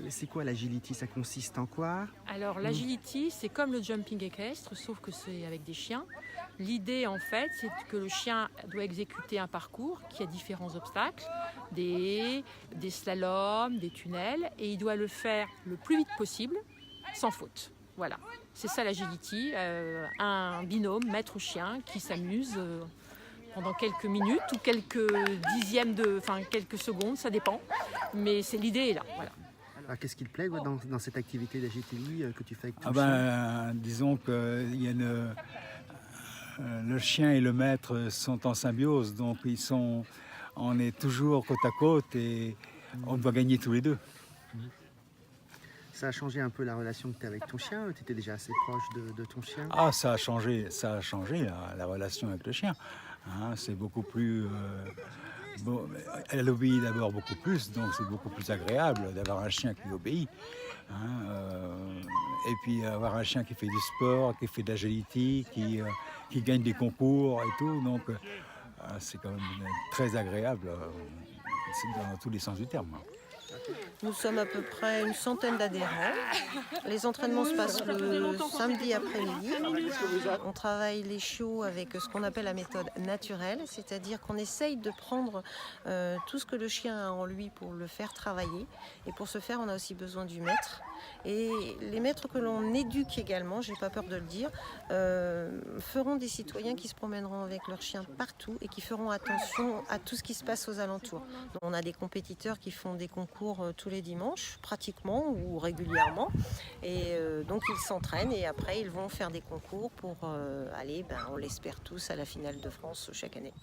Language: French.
C'est quoi l'agility? Ça consiste en quoi? Alors l'agility, c'est comme le jumping équestre, sauf que c'est avec des chiens. L'idée en fait, c'est que le chien doit exécuter un parcours qui a différents obstacles, des slaloms, des tunnels, et il doit le faire le plus vite possible, sans faute. Voilà, c'est ça l'agility, un binôme maître-chien qui s'amuse pendant quelques minutes ou quelques quelques secondes, ça dépend. Mais c'est l'idée est là, voilà. Alors, qu'est-ce qui te plaît dans cette activité d'agility que tu fais avec ton chien? Disons que le chien et le maître sont en symbiose, donc on est toujours côte à côte et on doit gagner tous les deux. Ça a changé un peu la relation que tu as avec ton chien? Tu étais déjà assez proche de ton chien? Ah, ça a changé la relation avec le chien. Hein, c'est beaucoup plus... elle obéit d'abord beaucoup plus, donc c'est beaucoup plus agréable d'avoir un chien qui obéit. Hein, et puis avoir un chien qui fait du sport, qui fait de l'agility, qui gagne des concours et tout, donc c'est quand même très agréable dans tous les sens du terme. Nous sommes à peu près une centaine d'adhérents. Les entraînements se passent le samedi après-midi. On travaille les chiots avec ce qu'on appelle la méthode naturelle, c'est-à-dire qu'on essaye de prendre tout ce que le chien a en lui pour le faire travailler. Et pour ce faire, on a aussi besoin du maître. Et les maîtres que l'on éduque également, j'ai pas peur de le dire, feront des citoyens qui se promèneront avec leur chien partout et qui feront attention à tout ce qui se passe aux alentours. Donc, on a des compétiteurs qui font des concours tous les dimanches, pratiquement ou régulièrement. Et donc ils s'entraînent et après ils vont faire des concours pour aller, on l'espère tous, à la finale de France chaque année.